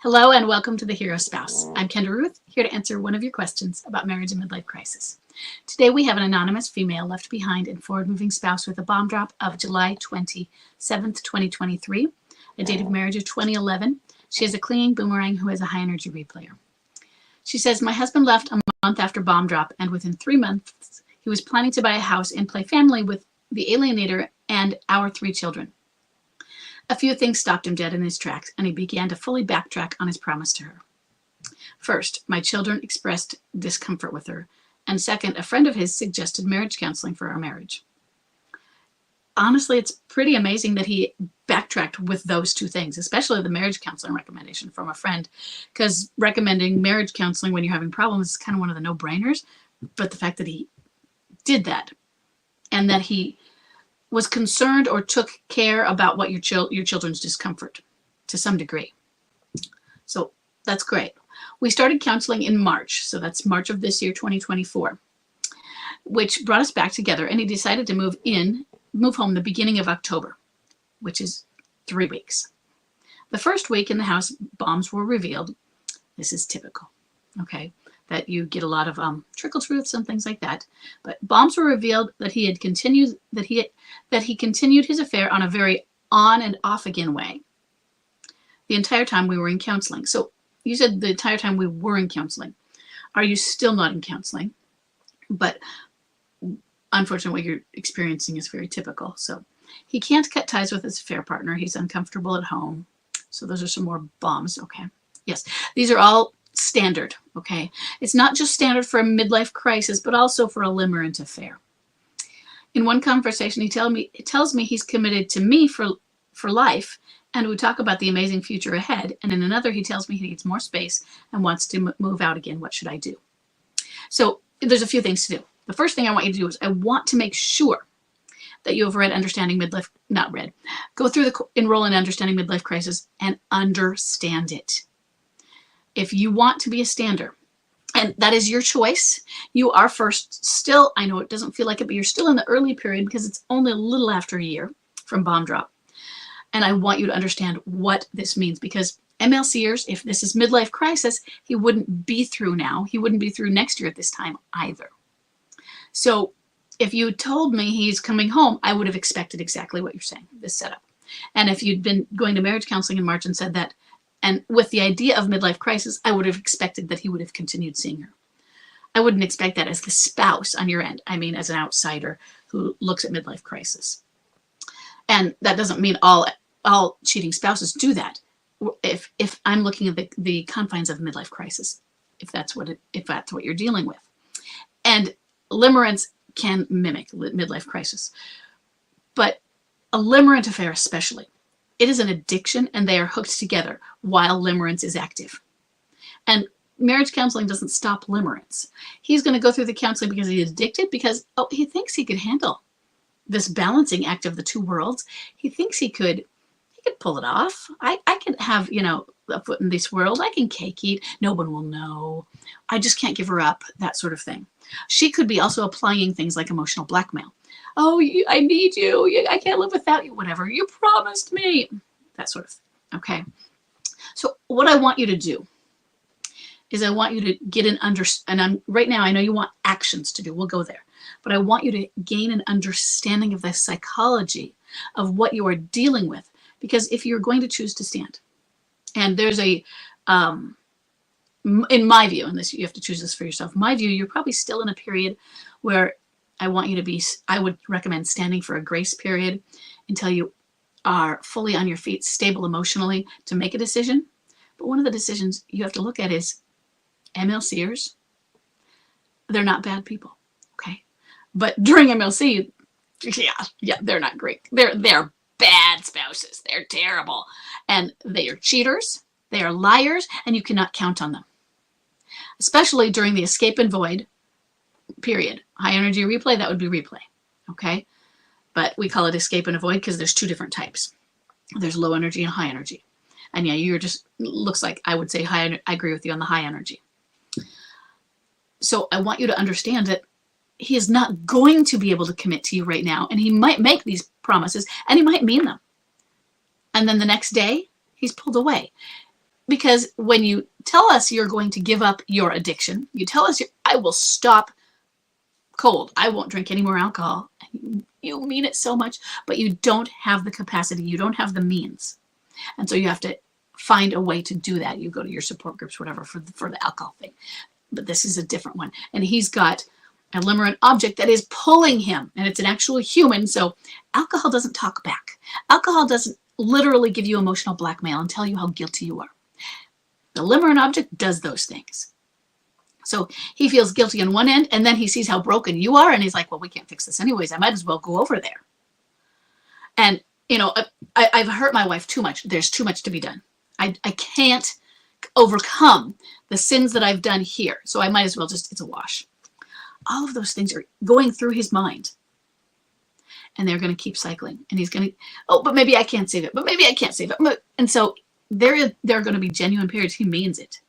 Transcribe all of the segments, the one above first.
Hello and welcome to The Hero Spouse. I'm Kendra Ruth, here to answer one of your questions about marriage and midlife crisis. Today we have an anonymous female left behind and forward-moving spouse with a bomb drop of July 27th, 2023, a date of marriage of 2011. She is a clinging boomerang who is a high-energy replayer. She says, my husband left a month after bomb drop, and within 3 months he was planning to buy a house and play family with the alienator and our 3 children. A few things stopped him dead in his tracks, and he began to fully backtrack on his promise to her. First, my children expressed discomfort with her, and second, a friend of his suggested marriage counseling for our marriage. Honestly, it's pretty amazing that he backtracked with those 2 things, especially the marriage counseling recommendation from a friend, because recommending marriage counseling when you're having problems is kind of one of the no-brainers, but the fact that he did that and that he was concerned or took care about what your children's discomfort to some degree. So that's great. We started counseling in March, so that's March of this year, 2024, which brought us back together, and he decided to move home the beginning of October, which is 3 weeks. The first week in the house, bombs were revealed. This is typical, okay? That you get a lot of trickle truths and things like that. But bombs were revealed that he continued his affair on a very on and off again way the entire time we were in counseling. So you said the entire time we were in counseling. Are you still not in counseling? But unfortunately, what you're experiencing is very typical. So he can't cut ties with his affair partner. He's uncomfortable at home. So those are some more bombs. Okay. Yes, these are all standard, okay? It's not just standard for a midlife crisis, but also for a limerent affair. In one conversation, he tells me he's committed to me for life, and we talk about the amazing future ahead. And in another, he tells me he needs more space and wants to move out again. What should I do? So there's a few things to do. The first thing I want you to do is I want to make sure that you have read Understanding Midlife, go through the Enroll in Understanding Midlife Crisis and understand it. If you want to be a stander, and that is your choice, you are still, I know it doesn't feel like it, but you're still in the early period because it's only a little after a year from bomb drop. And I want you to understand what this means, because MLCers, if this is midlife crisis, he wouldn't be through now. He wouldn't be through next year at this time either. So if you told me he's coming home, I would have expected exactly what you're saying, this setup. And if you'd been going to marriage counseling in March and said that, and with the idea of midlife crisis, I would have expected that he would have continued seeing her. I wouldn't expect that as the spouse on your end. I mean, as an outsider who looks at midlife crisis. And that doesn't mean all cheating spouses do that. If I'm looking at the confines of midlife crisis, if that's what you're dealing with. And limerence can mimic midlife crisis. But a limerent affair especially, it is an addiction, and they are hooked together while limerence is active. And marriage counseling doesn't stop limerence. He's going to go through the counseling because he's addicted, because he thinks he could handle this balancing act of the 2 worlds. He thinks he could pull it off. I can have, a foot in this world. I can cake eat. No one will know. I just can't give her up, that sort of thing. She could be also applying things like emotional blackmail. Oh, I need you. I can't live without you. Whatever. You promised me. That sort of thing. Okay. So what I want you to do is I want you to get right now, I know you want actions to do. We'll go there. But I want you to gain an understanding of the psychology of what you are dealing with. Because if you're going to choose to stand, and there's in my view, and this, you have to choose this for yourself, my view, you're probably still in a period where I would recommend standing for a grace period until you are fully on your feet, stable emotionally to make a decision. But one of the decisions you have to look at is MLCers. They're not bad people, okay? But during MLC, yeah, they're not great. They're bad spouses. They're terrible. And they are cheaters. They are liars, and you cannot count on them. Especially during the escape and void period. High energy replay, that would be replay, okay? But we call it escape and avoid because there's 2 different types. There's low energy and high energy. And yeah, you're just, looks like I would say I agree with you on the high energy. So I want you to understand that he is not going to be able to commit to you right now. And he might make these promises and he might mean them. And then the next day, he's pulled away. Because when you tell us you're going to give up your addiction, you tell us, I will stop cold, I won't drink any more alcohol. You mean it so much, but you don't have the capacity, you don't have the means. And so you have to find a way to do that. You go to your support groups, whatever, for the alcohol thing. But this is a different one. And he's got a limerent object that is pulling him, and it's an actual human. So alcohol doesn't talk back. Alcohol doesn't literally give you emotional blackmail and tell you how guilty you are. The limerent object does those things. So he feels guilty on one end, and then he sees how broken you are, and he's like, well, we can't fix this anyways. I might as well go over there. And, you know, I've hurt my wife too much. There's too much to be done. I can't overcome the sins that I've done here. So I might as well just, it's a wash. All of those things are going through his mind. And they're going to keep cycling. And he's going to, oh, but maybe I can't save it. But maybe I can't save it. And so there are going to be genuine periods he means it.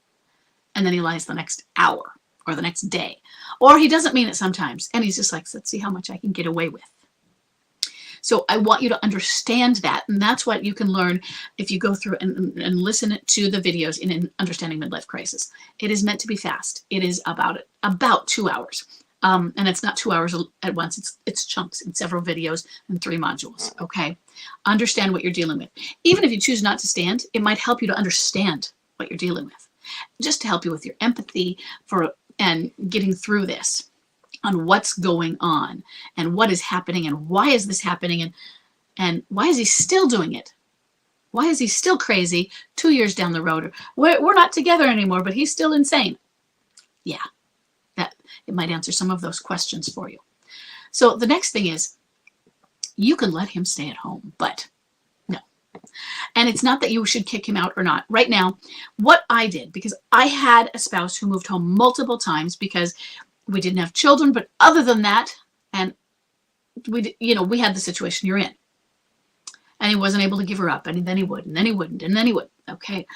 And then he lies the next hour or the next day. Or he doesn't mean it sometimes. And he's just like, let's see how much I can get away with. So I want you to understand that. And that's what you can learn if you go through and listen to the videos in Understanding Midlife Crisis. It is meant to be fast. It is about 2 hours. And it's not 2 hours at once. It's chunks in several videos and 3 modules. Okay. Understand what you're dealing with. Even if you choose not to stand, it might help you to understand what you're dealing with. Just to help you with your empathy and getting through this, on what's going on and what is happening and why is this happening and why is he still doing it? Why is he still crazy 2 years down the road? We're not together anymore, but he's still insane. Yeah, that it might answer some of those questions for you. So the next thing is, you can let him stay at home, but no. And it's not that you should kick him out or not. Right now, what I did, because I had a spouse who moved home multiple times because we didn't have children, but other than that, and we had the situation you're in. And he wasn't able to give her up, and then he would, and then he wouldn't, and then he would. Okay.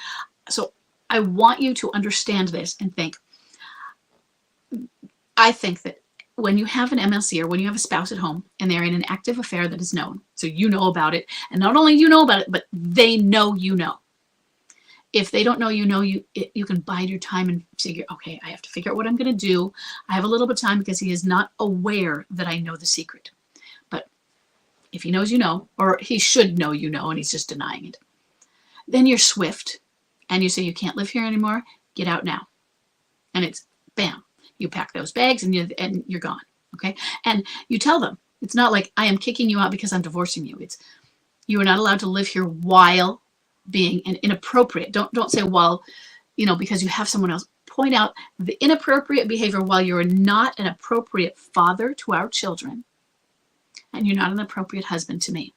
So I want you to understand this and think, I think that when you have an MLC or when you have a spouse at home and they're in an active affair that is known, so you know about it, and not only you know about it, but they know you know. If they don't know you know, you can bide your time and figure, okay, I have to figure out what I'm going to do. I have a little bit of time because he is not aware that I know the secret. But if he knows you know, or he should know you know, and he's just denying it, then you're swift and you say, you can't live here anymore. Get out now. And it's bam. You pack those bags and you're gone. Okay. And you tell them, it's not like I am kicking you out because I'm divorcing you. It's, you are not allowed to live here while being an inappropriate. Don't say, well, because you have someone else. Point out the inappropriate behavior while you're not an appropriate father to our children and you're not an appropriate husband to me.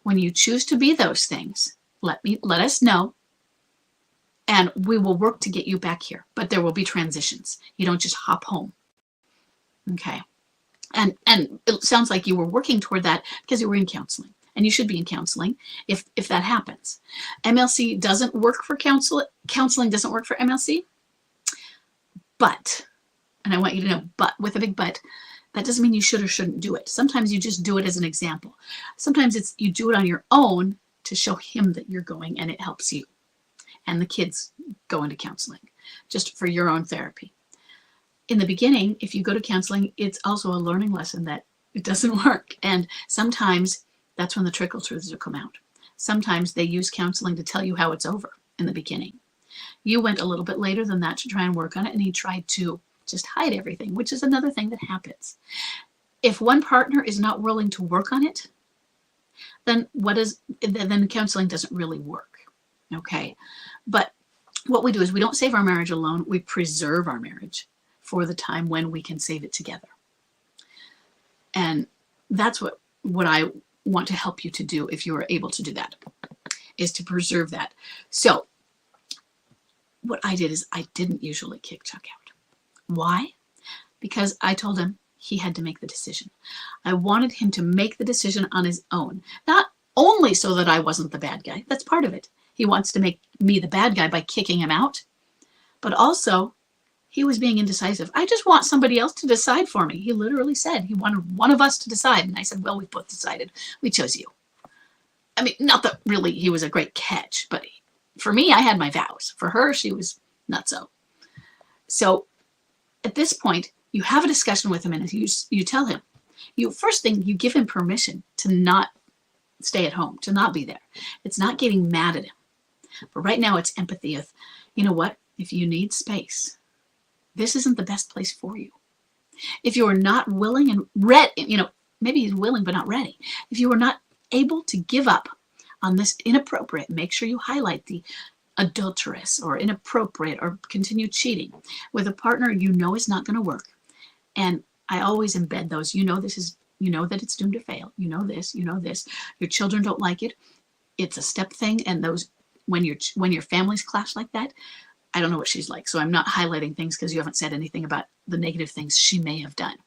When you choose to be those things, let us know, and we will work to get you back here. But there will be transitions. You don't just hop home. Okay. And it sounds like you were working toward that because you were in counseling. And you should be in counseling if that happens. MLC doesn't work for counseling doesn't work for MLC. But, and I want you to know, but with a big but, that doesn't mean you should or shouldn't do it. Sometimes you just do it as an example. Sometimes you do it on your own to show him that you're going, and it helps you. And the kids go into counseling just for your own therapy. In the beginning, if you go to counseling, it's also a learning lesson that it doesn't work. And sometimes that's when the trickle truths will come out. Sometimes they use counseling to tell you how it's over in the beginning. You went a little bit later than that to try and work on it, and he tried to just hide everything, which is another thing that happens. If one partner is not willing to work on it, then counseling doesn't really work. Okay. But what we do is we don't save our marriage alone. We preserve our marriage for the time when we can save it together. And that's what I want to help you to do if you are able to do that, is to preserve that. So what I did is I didn't usually kick Chuck out. Why? Because I told him he had to make the decision. I wanted him to make the decision on his own, not only so that I wasn't the bad guy. That's part of it. He wants to make me the bad guy by kicking him out, but also he was being indecisive. I just want somebody else to decide for me. He literally said he wanted one of us to decide. And I said, well, we both decided. We chose you. I mean, not that really he was a great catch, but For me, I had my vows. For her, she was not so. So at this point, you have a discussion with him, and you tell him, first thing, you give him permission to not stay at home, to not be there. It's not getting mad at him. But right now it's empathy of, you know what, if you need space, this isn't the best place for you. If you are not willing and ready, maybe he's willing but not ready. If you are not able to give up on this inappropriate, make sure you highlight the adulterous or inappropriate or continue cheating with a partner you know is not going to work. And I always embed those, that it's doomed to fail. This, your children don't like it. It's a step thing. And those, when your families clash like that, I don't know what she's like. So I'm not highlighting things because you haven't said anything about the negative things she may have done.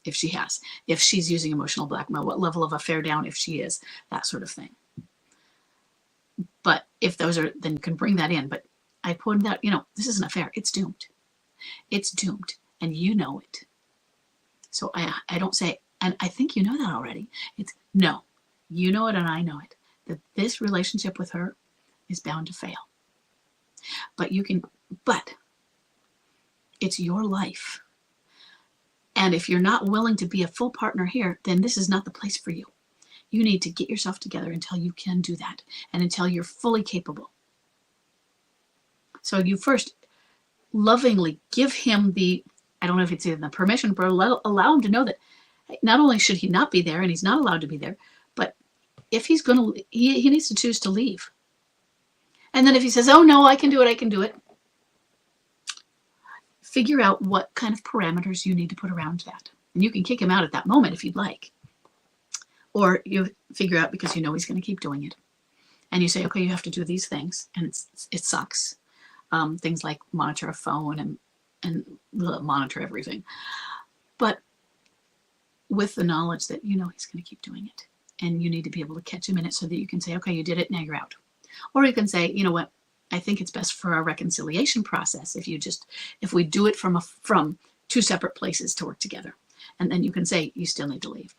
If she has, if she's using emotional blackmail, what level of affair down, if she is, that sort of thing. But if those are, then you can bring that in. But I pointed out, this is an affair. It's doomed. It's doomed. And you know it. So I don't say, and I think you know that already. It's no, you know it and I know it. That this relationship with her is bound to fail. But it's your life. And if you're not willing to be a full partner here, then this is not the place for you. You need to get yourself together until you can do that and until you're fully capable. So you first lovingly give him I don't know if it's even the permission, but allow him to know that not only should he not be there and he's not allowed to be there, but if he's going to, he needs to choose to leave. And then if he says, oh no, I can do it, figure out what kind of parameters you need to put around that. And you can kick him out at that moment if you'd like. Or you figure out, because you know he's going to keep doing it. And you say, okay, you have to do these things. And it sucks. Things like monitor a phone and monitor everything. But with the knowledge that he's going to keep doing it. And you need to be able to catch him in it so that you can say, okay, you did it, now you're out. Or you can say, you know what, I think it's best for our reconciliation process if we do it from two separate places to work together. And then you can say, you still need to leave.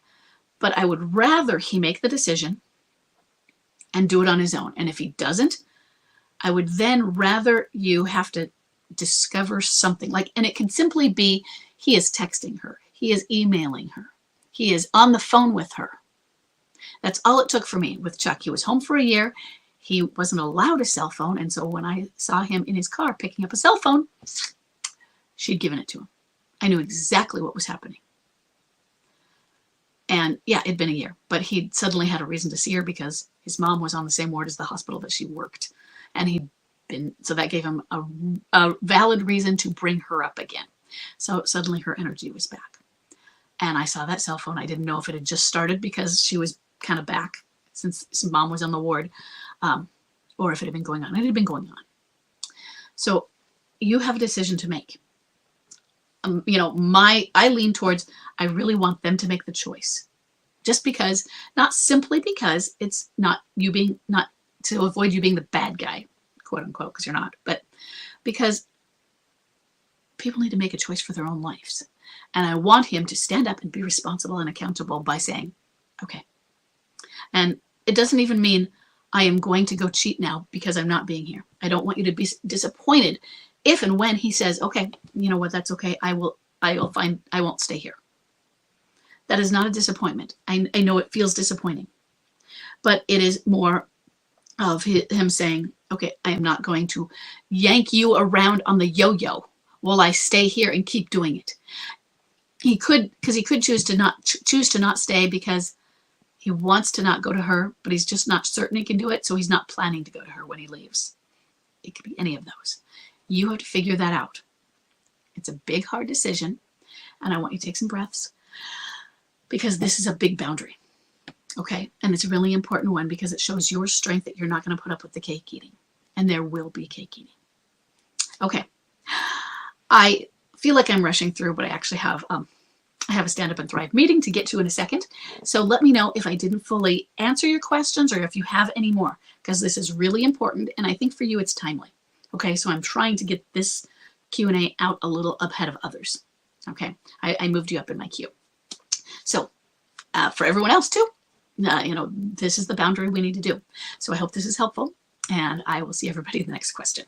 But I would rather he make the decision and do it on his own. And if he doesn't, I would then rather you have to discover something and it can simply be, he is texting her. He is emailing her. He is on the phone with her. That's all it took for me with Chuck. He was home for a year. He wasn't allowed a cell phone. And so when I saw him in his car picking up a cell phone, she'd given it to him. I knew exactly what was happening. And yeah, it'd been a year, but he suddenly had a reason to see her because his mom was on the same ward as the hospital that she worked. And so that gave him a valid reason to bring her up again. So suddenly her energy was back. And I saw that cell phone. I didn't know if it had just started because she was kind of back since mom was on the ward, or if it had been going on. It had been going on. So you have a decision to make. I lean towards, I really want them to make the choice. Just because, not simply because it's not to avoid you being the bad guy, quote unquote, because you're not, but because people need to make a choice for their own lives. And I want him to stand up and be responsible and accountable by saying, okay. And it doesn't even mean I am going to go cheat now because I'm not being here. I don't want you to be disappointed if and when he says, okay, you know what, that's okay. I won't stay here. That is not a disappointment. I know it feels disappointing, but it is more of him saying, okay, I am not going to yank you around on the yo-yo while I stay here and keep doing it. He could choose to not stay because he wants to not go to her, but he's just not certain he can do it. So he's not planning to go to her when he leaves. It could be any of those. You have to figure that out. It's a big, hard decision. And I want you to take some breaths because this is a big boundary. Okay. And it's a really important one because it shows your strength that you're not going to put up with the cake eating, and there will be cake eating. Okay. I feel like I'm rushing through, but I actually have, I have a Stand Up and Thrive meeting to get to in a second. So let me know if I didn't fully answer your questions or if you have any more, because this is really important. And I think for you, it's timely. Okay. So I'm trying to get this Q&A out a little ahead of others. Okay. I moved you up in my queue. So for everyone else too, this is the boundary we need to do. So I hope this is helpful. And I will see everybody in the next question.